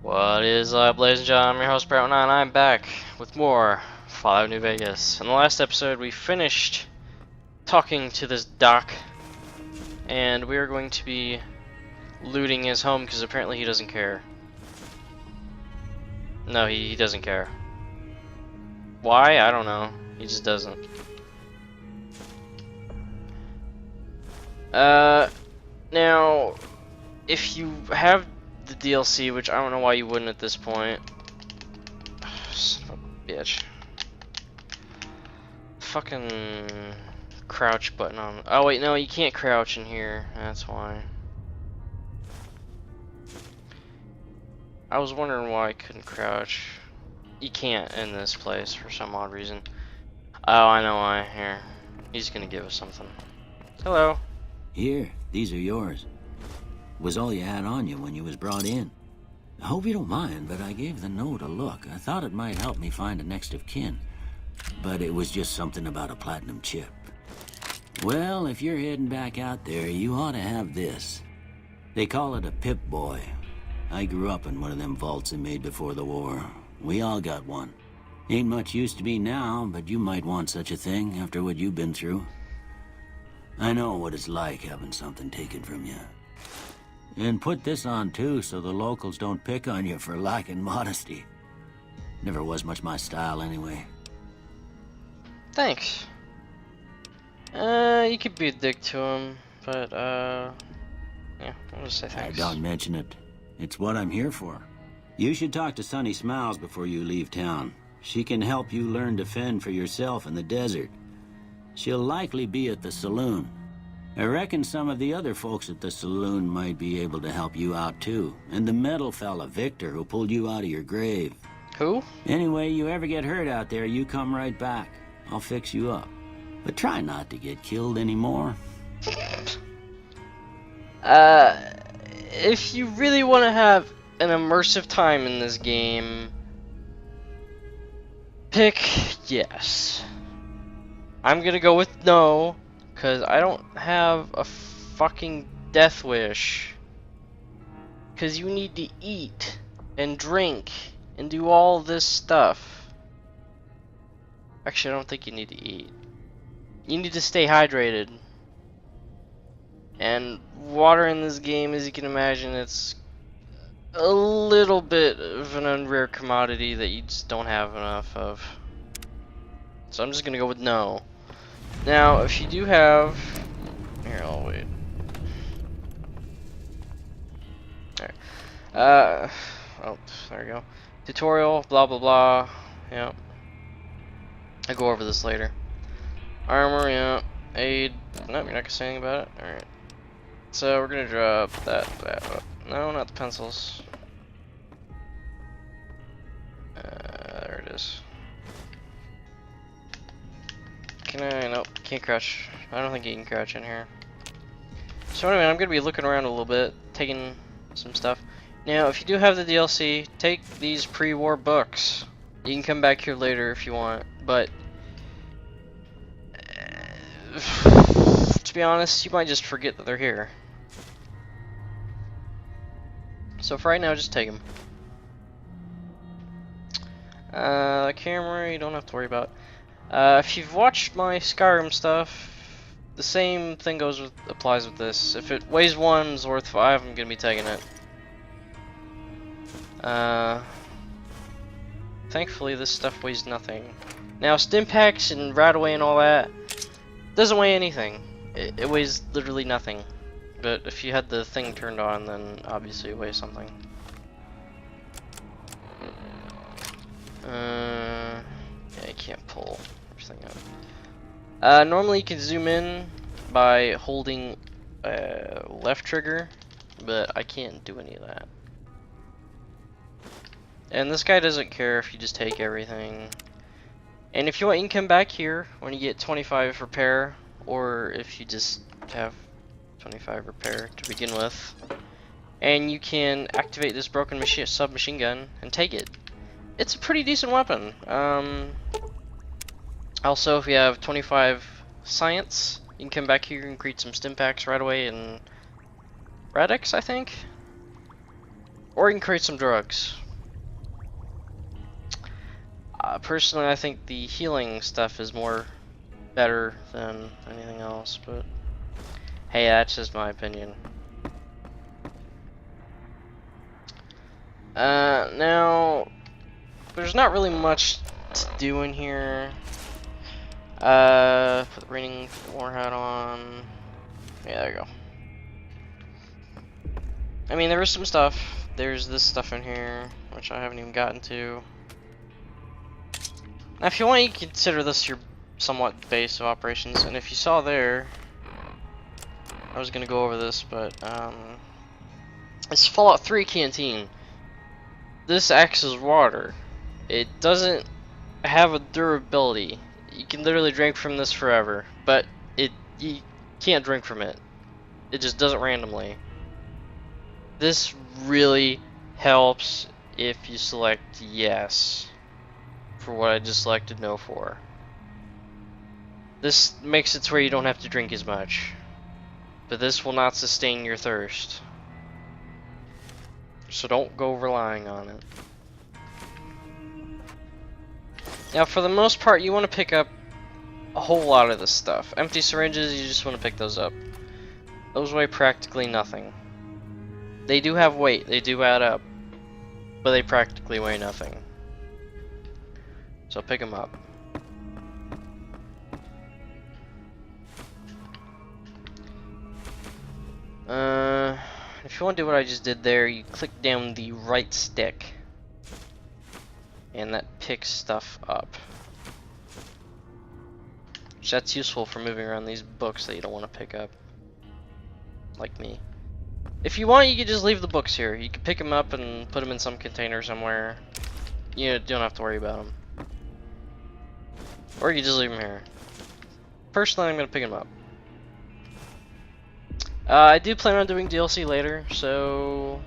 What is up, ladies and gentlemen? I'm your host, Brett9, and I'm back with more Fallout New Vegas. In the last episode, we finished talking to this doc, and we are going to be looting his home because apparently he doesn't care. No, he doesn't care. Why? I don't know. He just doesn't. Now, if you have the DLC, which I don't know why you wouldn't at this point. Son of a bitch. Fucking crouch button on. Oh wait, no, you can't crouch in here. That's why. I was wondering why I couldn't crouch. You can't in this place for some odd reason. Oh, I know why. Here, he's gonna give us something. Hello. Here, these are yours. Was all you had on you when you was brought in. I hope you don't mind, but I gave the note a look. I thought it might help me find a next of kin. But it was just something about a platinum chip. Well, if you're heading back out there, you ought to have this. They call it a Pip-Boy. I grew up in one of them vaults they made before the war. We all got one. Ain't much use to me now, but you might want such a thing after what you've been through. I know what it's like having something taken from you. And put this on too, so the locals don't pick on you for lacking modesty. Never was much my style anyway. Thanks. You could be a dick to him, but yeah, I'll just say thanks. Don't mention it. It's what I'm here for. You should talk to Sunny Smiles before you leave town. She can help you learn to fend for yourself in the desert. She'll likely be at the saloon. I reckon some of the other folks at the saloon might be able to help you out too. And the metal fella, Victor, who pulled you out of your grave. Who? Anyway, you ever get hurt out there, you come right back. I'll fix you up. But try not to get killed anymore. If you really want to have an immersive time in this game, pick yes. I'm gonna go with no, because I don't have a fucking death wish. Because you need to eat and drink and do all this stuff. Actually, I don't think you need to eat. You need to stay hydrated. And water in this game, as you can imagine, it's a little bit of an unrare commodity that you just don't have enough of. So I'm just gonna go with no. Now, if you do have... Here, I'll wait. Alright. Oh, there we go. Tutorial, blah blah blah. Yep. I'll go over this later. Armor, yeah. Aid. Nope, you're not gonna say anything about it? Alright. So, we're gonna drop that. No, not the pencils. There it is. Can I? Nope, can't crouch. I don't think you can crouch in here. So anyway, I'm gonna be looking around a little bit, taking some stuff. Now, if you do have the DLC, take these pre-war books. You can come back here later if you want, but to be honest, you might just forget that they're here. So for right now, just take them. The camera, you don't have to worry about. If you've watched my Skyrim stuff, the same thing applies with this. If it weighs 1, is worth 5, I'm gonna be taking it. Thankfully, this stuff weighs nothing. Now, Stimpaks and Radaway and all that doesn't weigh anything. It weighs literally nothing. But if you had the thing turned on, then obviously it weighs something. Yeah, you can't pull everything up. Normally you can zoom in by holding left trigger, but I can't do any of that. And this guy doesn't care if you just take everything. And if you want, you can come back here when you get 25 repair, or if you just have 25 repair to begin with, and you can activate this broken submachine gun and take it. It's a pretty decent weapon. Also, if you have 25 science, you can come back here and create some Stimpaks right away and Radix, I think. Or you can create some drugs. Personally, I think the healing stuff is more better than anything else, but hey, that's just my opinion. Now, there's not really much to do in here. Put the raining war hat on. Yeah, there you go. I mean, there is some stuff. There's this stuff in here, which I haven't even gotten to. Now, if you want, you can consider this your somewhat base of operations. And if you saw there, I was gonna go over this, but it's Fallout 3 Canteen. This acts as water. It doesn't have a durability. You can literally drink from this forever, but you can't drink from it. It just does it randomly. This really helps if you select yes for what I just selected no for. This makes it to where you don't have to drink as much, but this will not sustain your thirst. So don't go relying on it. Now, for the most part, you want to pick up a whole lot of this stuff. Empty syringes, you just want to pick those up. Those weigh practically nothing. They do have weight, they do add up, but they practically weigh nothing. So pick them up. If you want to do what I just did there, you click down the right stick, and that picks stuff up. So that's useful for moving around these books that you don't want to pick up, like me. If you want, you can just leave the books here. You can pick them up and put them in some container somewhere. You don't have to worry about them. Or you can just leave them here. Personally, I'm going to pick them up. I do plan on doing DLC later, so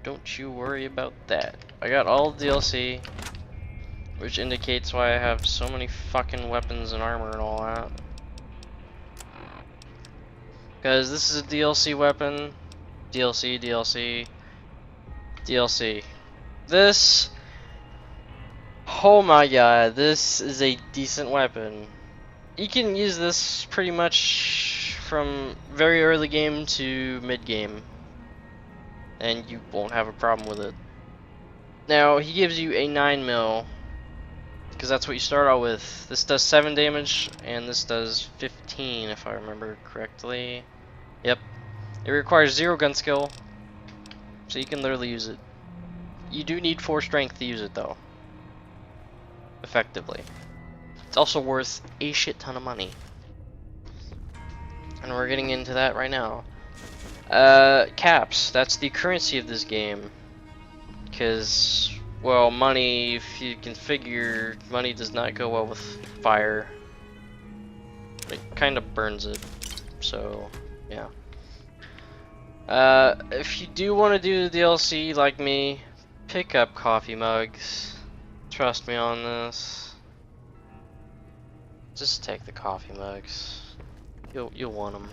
don't you worry about that. I got all the DLC, which indicates why I have so many fucking weapons and armor and all that. Because this is a DLC weapon. DLC, DLC, DLC. This, oh my god, this is a decent weapon. You can use this pretty much from very early game to mid game, and you won't have a problem with it. Now, he gives you a 9mm, because that's what you start out with. This does 7 damage, and this does 15, if I remember correctly. Yep. It requires 0 gun skill, so you can literally use it. You do need 4 strength to use it, though. Effectively. It's also worth a shit ton of money. And we're getting into that right now. Caps. That's the currency of this game. Because, well, money, if you can figure, money does not go well with fire. It kind of burns it. So, yeah. If you do want to do the DLC like me, pick up coffee mugs. Trust me on this. Just take the coffee mugs. You'll want them.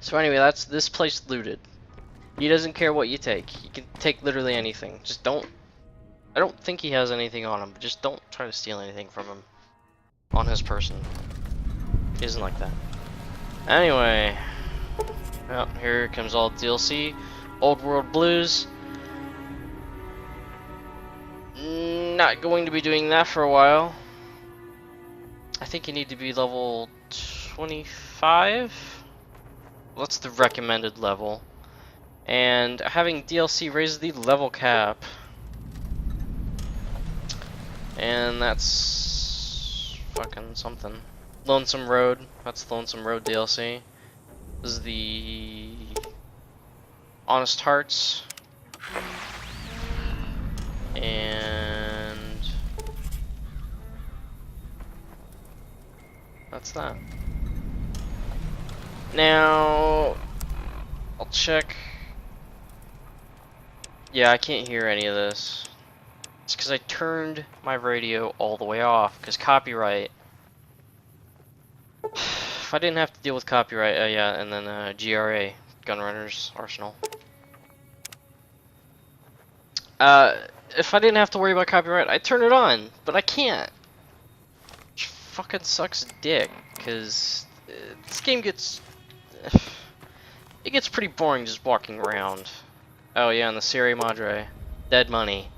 So anyway, that's this place looted. He doesn't care what you take. You can take literally anything. Just don't. I don't think he has anything on him. But just don't try to steal anything from him on his person. He isn't like that. Anyway, well, here comes all DLC. Old World Blues. Not going to be doing that for a while. I think you need to be level 25. That's the recommended level. And having DLC raises the level cap. And that's fucking something. Lonesome Road. That's Lonesome Road DLC. This is the Honest Hearts. And that's that. Now, I'll check. Yeah, I can't hear any of this. It's because I turned my radio all the way off, because copyright. If I didn't have to deal with copyright, yeah, and then GRA, Gunrunners Arsenal. Uh, if I didn't have to worry about copyright, I'd turn it on, but I can't. Which fucking sucks dick, because this game gets... It gets pretty boring just walking around. Oh yeah, and the Serie Madre. Dead Money.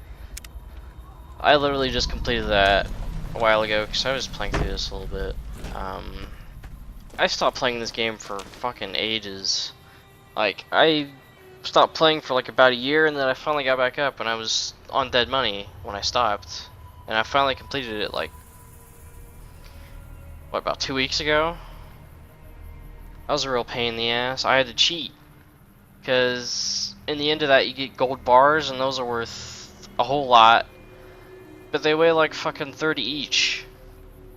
I literally just completed that a while ago, because I was playing through this a little bit. I stopped playing this game for fucking ages. Like, I stopped playing for like about a year, and then I finally got back up, and I was on Dead Money when I stopped. And I finally completed it like, what, about 2 weeks ago? That was a real pain in the ass. I had to cheat, because in the end of that you get gold bars, and those are worth a whole lot. But they weigh like fucking 30 each.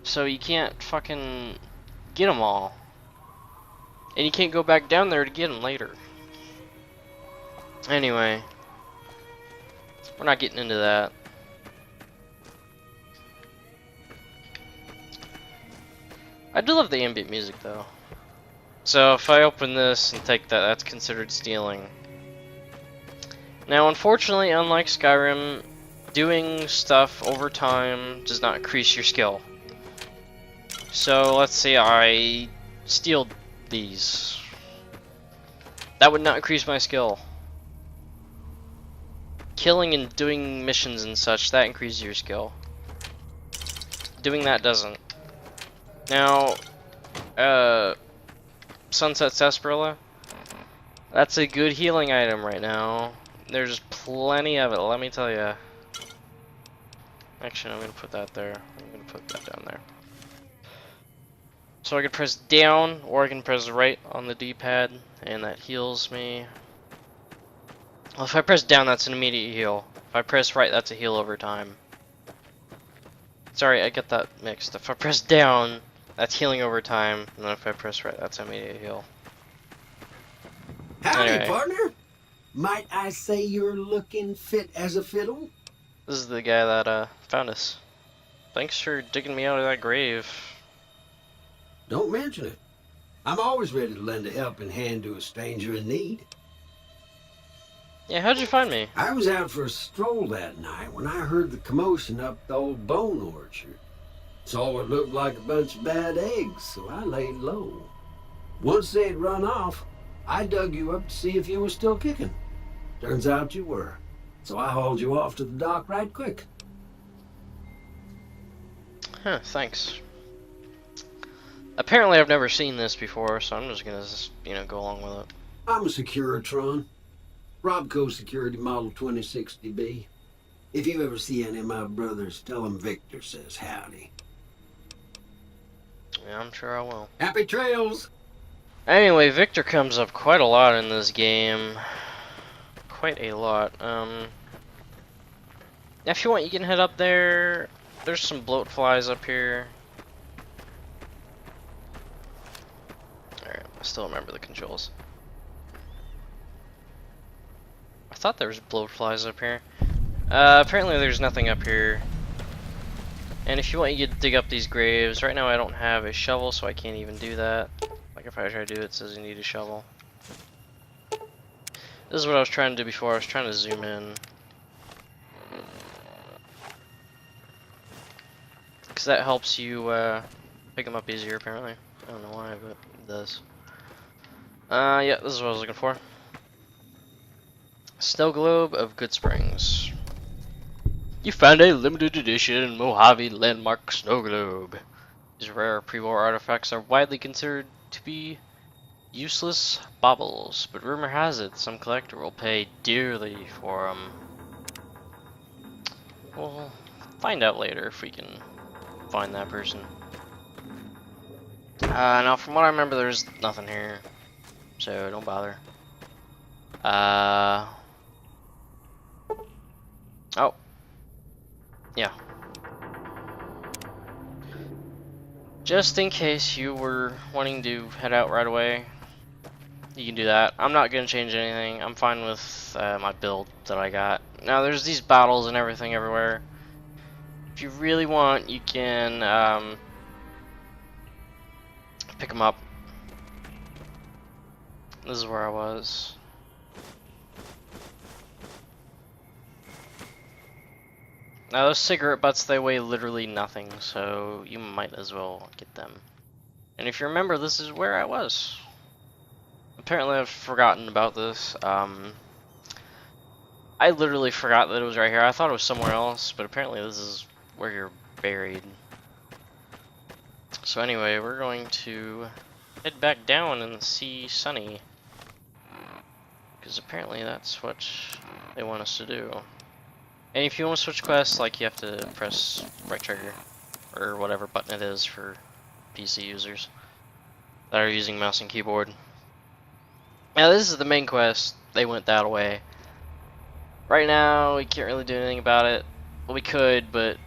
So you can't fucking get them all. And you can't go back down there to get them later. Anyway, we're not getting into that. I do love the ambient music though. So if I open this and take that, that's considered stealing. Now unfortunately, unlike Skyrim, doing stuff over time does not increase your skill. So let's say I steal these. That would not increase my skill. Killing and doing missions and such, that increases your skill. Doing that doesn't. Now, Sunset Sarsaparilla, that's a good healing item right now. There's plenty of it, let me tell you. Actually, I'm gonna put that there. I'm gonna put that down there. So I can press down, or I can press right on the D-pad, and that heals me. Well, if I press down, that's an immediate heal. If I press right, that's a heal over time. Sorry, I get that mixed. If I press down, that's healing over time, and then if I press right, that's immediate heal. Howdy, Anyway. partner. Might I say you're looking fit as a fiddle? This is the guy that found us. Thanks for digging me out of that grave. Don't mention it. I'm always ready to lend a helping hand to a stranger in need. Yeah, how'd you find me? I was out for a stroll that night when I heard the commotion up the old bone orchard. Saw what looked like a bunch of bad eggs, so I laid low. Once they'd run off, I dug you up to see if you were still kicking. Turns out you were, so I hauled you off to the dock right quick. Huh, thanks. Apparently I've never seen this before, so I'm just gonna, go along with it. I'm a Securitron. Robco Security Model 2060B. If you ever see any of my brothers, tell them Victor says howdy. Yeah, I'm sure I will. Happy trails! Anyway, Victor comes up quite a lot in this game. Quite a lot. If you want, you can head up there. There's some bloat flies up here. Alright, I still remember the controls. I thought there was bloat flies up here. Apparently there's nothing up here. And if you want, you can dig up these graves. Right now I don't have a shovel, so I can't even do that. Like if I try to do it, it says you need a shovel. This is what I was trying to do before. I was trying to zoom in. Because that helps you pick them up easier, apparently. I don't know why, but it does. Yeah, this is what I was looking for. Snow Globe of Goodsprings. You found a limited edition Mojave landmark snow globe. These rare pre-war artifacts are widely considered to be useless baubles, but rumor has it some collector will pay dearly for them. We'll find out later if we can find that person. Now from what I remember, there's nothing here, so don't bother. Oh. Yeah. Just in case you were wanting to head out right away, you can do that. I'm not going to change anything. I'm fine with my build that I got. Now there's these battles and everything everywhere. If you really want, you can pick them up. This is where I was. Now those cigarette butts, they weigh literally nothing, so you might as well get them. And if you remember, this is where I was. Apparently I've forgotten about this. I literally forgot that it was right here. I thought it was somewhere else, but apparently this is where you're buried. So anyway, we're going to head back down and see Sunny. Because apparently that's what they want us to do. And if you want to switch quests, like, you have to press right trigger, or whatever button it is for PC users that are using mouse and keyboard. Now this is the main quest. They went that way. Right now, we can't really do anything about it. Well, we could, but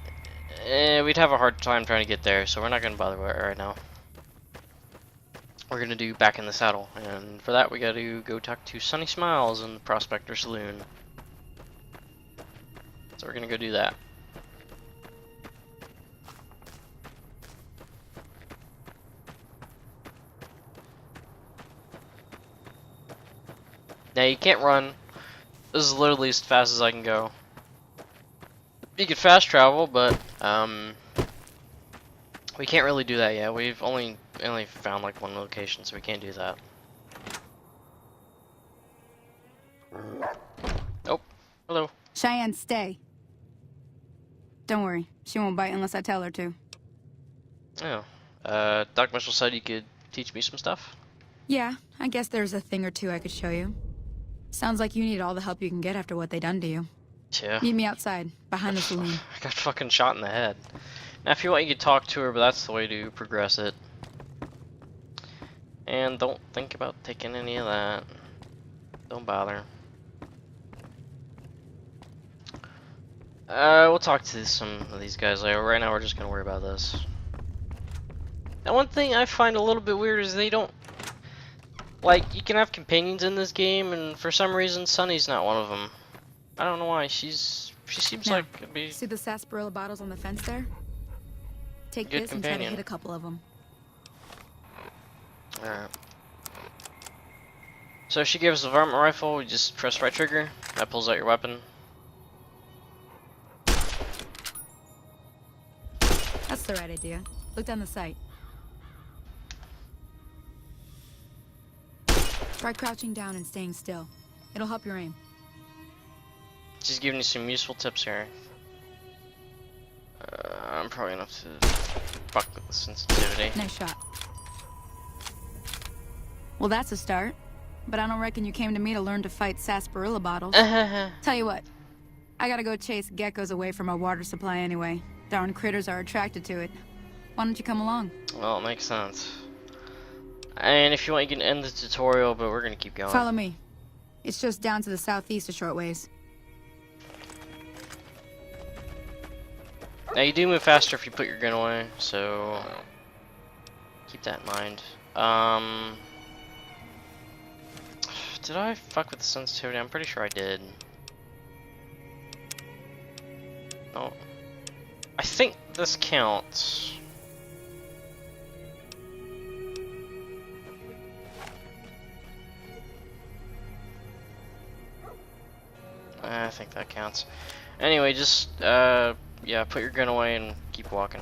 we'd have a hard time trying to get there, so we're not going to bother with it right now. We're going to do Back in the Saddle, and for that we got to go talk to Sunny Smiles in the Prospector Saloon. So we're going to go do that. Now you can't run. This is literally as fast as I can go. You could fast travel, but we can't really do that yet. We've only found like one location, so we can't do that. Oh, hello. Cheyenne, stay. Don't worry, she won't bite unless I tell her to. Oh, Doc Mitchell said you could teach me some stuff. Yeah, I guess there's a thing or two I could show you. Sounds like you need all the help you can get after what they done to you. Yeah. Meet me outside, behind the saloon. I got fucking shot in the head. Now if you want, you could talk to her, but that's the way to progress it. And don't think about taking any of that. Don't bother. We'll talk to some of these guys later. Right now we're just gonna worry about this. Now one thing I find a little bit weird is they don't... Like, you can have companions in this game, and for some reason Sunny's not one of them. I don't know why. She seems Now, like it'd be see the sarsaparilla bottles on the fence there? Take good this and try companion. to hit a couple of them. Alright. So if she gives us a varmint rifle, we just press right trigger. That pulls out your weapon. That's the right idea. Look down the sight. Try crouching down and staying still. It'll help your aim. She's giving you some useful tips here. I'm probably gonna have to fuck with the sensitivity. Nice shot. Well, that's a start. But I don't reckon you came to me to learn to fight sarsaparilla bottles. Tell you what, I gotta go chase geckos away from our water supply anyway. Darn critters are attracted to it. Why don't you come along? Well, it makes sense. And if you want, you can end the tutorial, but we're gonna keep going. Follow me. It's just down to the southeast a short ways. Now you do move faster if you put your gun away, so keep that in mind. Did I fuck with the sensitivity? I'm pretty sure I did. No. I think this counts. I think that counts. Anyway, just yeah, put your gun away and keep walking.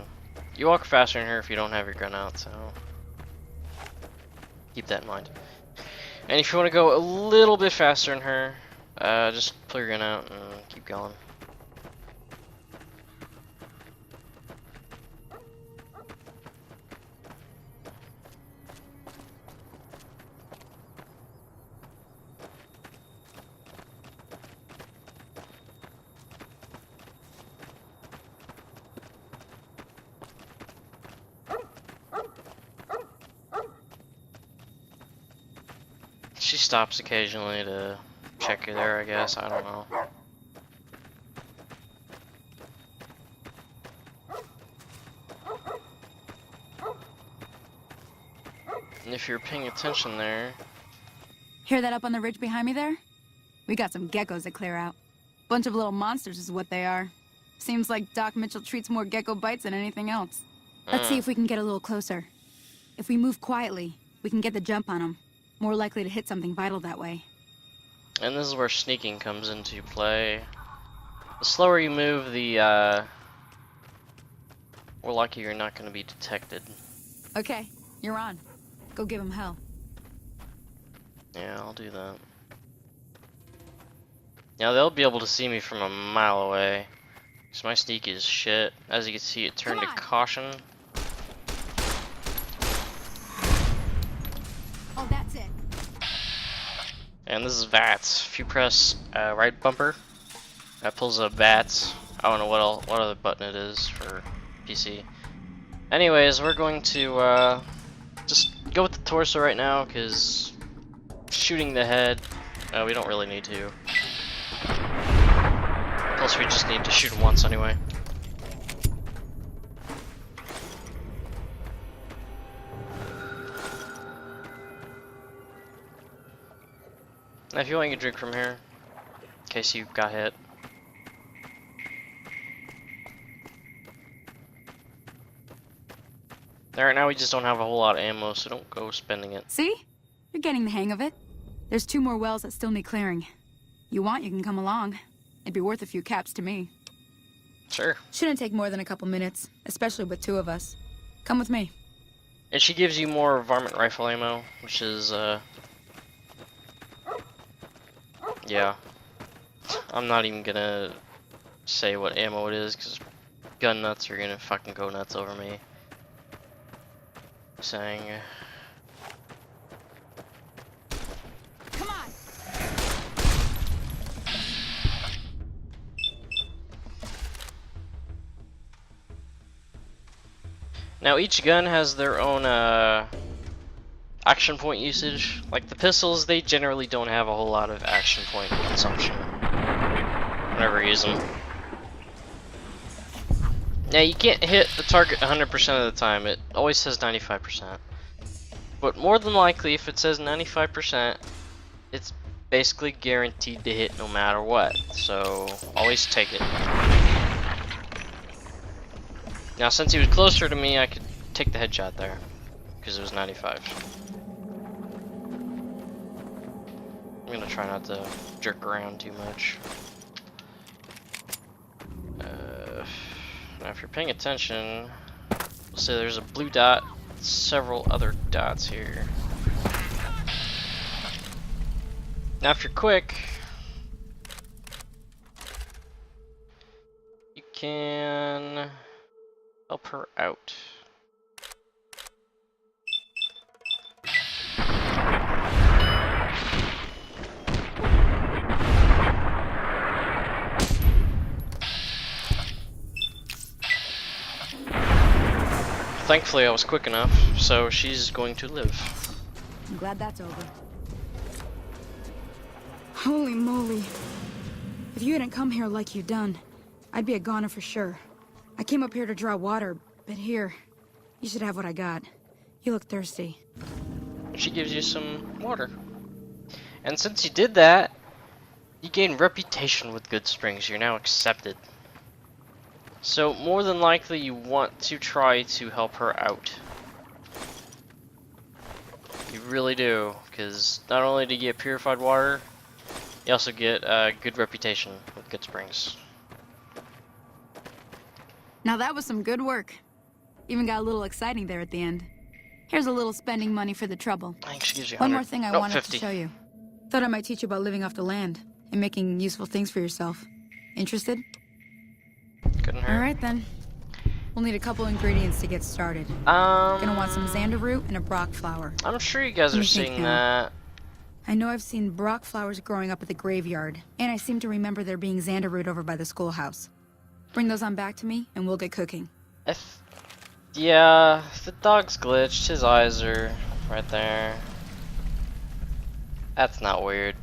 You walk faster in here if you don't have your gun out, so keep that in mind. And if you want to go a little bit faster in her, just pull your gun out and keep going. She stops occasionally to check you there, I guess. I don't know. And if you're paying attention there... Hear that up on the ridge behind me there? We got some geckos to clear out. Bunch of little monsters is what they are. Seems like Doc Mitchell treats more gecko bites than anything else. Let's see if we can get a little closer. If we move quietly, we can get the jump on them. More likely to hit something vital that way. And this is where sneaking comes into play. slower you move, the more likely you're not going to be detected. Okay, you're on. Go give him hell. Yeah, I'll do that. Now they'll be able to see me from a mile away. Cause my sneak is shit. As you can see, it turned to caution. Oh, that's it. And this is VATS. If you press right bumper, that pulls up VATS. I don't know what other button it is for PC. Anyways, we're going to just go with the torso right now, because shooting the head, we don't really need to. Plus, we just need to shoot him once anyway. Now, if you want, you can drink from here, in case you got hit. Right now, we just don't have a whole lot of ammo, so don't go spending it. See? You're getting the hang of it. There's 2 more wells that still need clearing. You want, you can come along. It'd be worth a few caps to me. Sure. Shouldn't take more than a couple minutes, especially with 2 of us. Come with me. And she gives you more varmint rifle ammo, which is, yeah. I'm not even gonna say what ammo it is, because gun nuts are gonna fucking go nuts over me. Saying... Come on! Now each gun has their own action point usage. Like the pistols, they generally don't have a whole lot of action point consumption whenever you use them. Now you can't hit the target 100% of the time, it always says 95%. But more than likely, if it says 95%, it's basically guaranteed to hit no matter what, so always take it. Now since he was closer to me, I could take the headshot there, because it was 95. I'm gonna try not to jerk around too much. Now if you're paying attention, we'll say there's a blue dot, several other dots here. Now if you're quick, you can help her out. Thankfully I was quick enough, so she's going to live. I'm glad that's over. Holy moly. If you hadn't come here like you done, I'd be a goner for sure. I came up here to draw water, but here, you should have what I got. You look thirsty. She gives you some water. And since you did that, you gain reputation with Goodsprings. You're now accepted. So more than likely you want to try to help her out. You really do, because not only do you get purified water, you also get a good reputation with Goodsprings. Now that was some good work. Even got a little exciting there at the end. Here's a little spending money for the trouble. I think she gives you One 100. more thing I No, wanted 50. to show you. Thought I might teach you about living off the land and making useful things for yourself. Interested? Couldn't hurt. All right then. We'll need a couple ingredients to get started. Gonna want some xander root and a brock flower. I'm sure you guys Let are me think seeing now. that. I know I've seen brock flowers growing up at the graveyard, and I seem to remember there being xander root over by the schoolhouse. Bring those on back to me, and we'll get cooking. Yeah, the dog's glitched. His eyes are right there. That's not weird.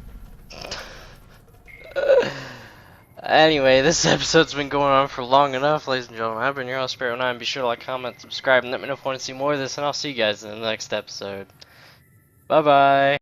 Anyway, this episode's been going on for long enough, ladies and gentlemen. I've been your host, Spirit09. Be sure to like, comment, subscribe, and let me know if you want to see more of this, and I'll see you guys in the next episode. Bye-bye.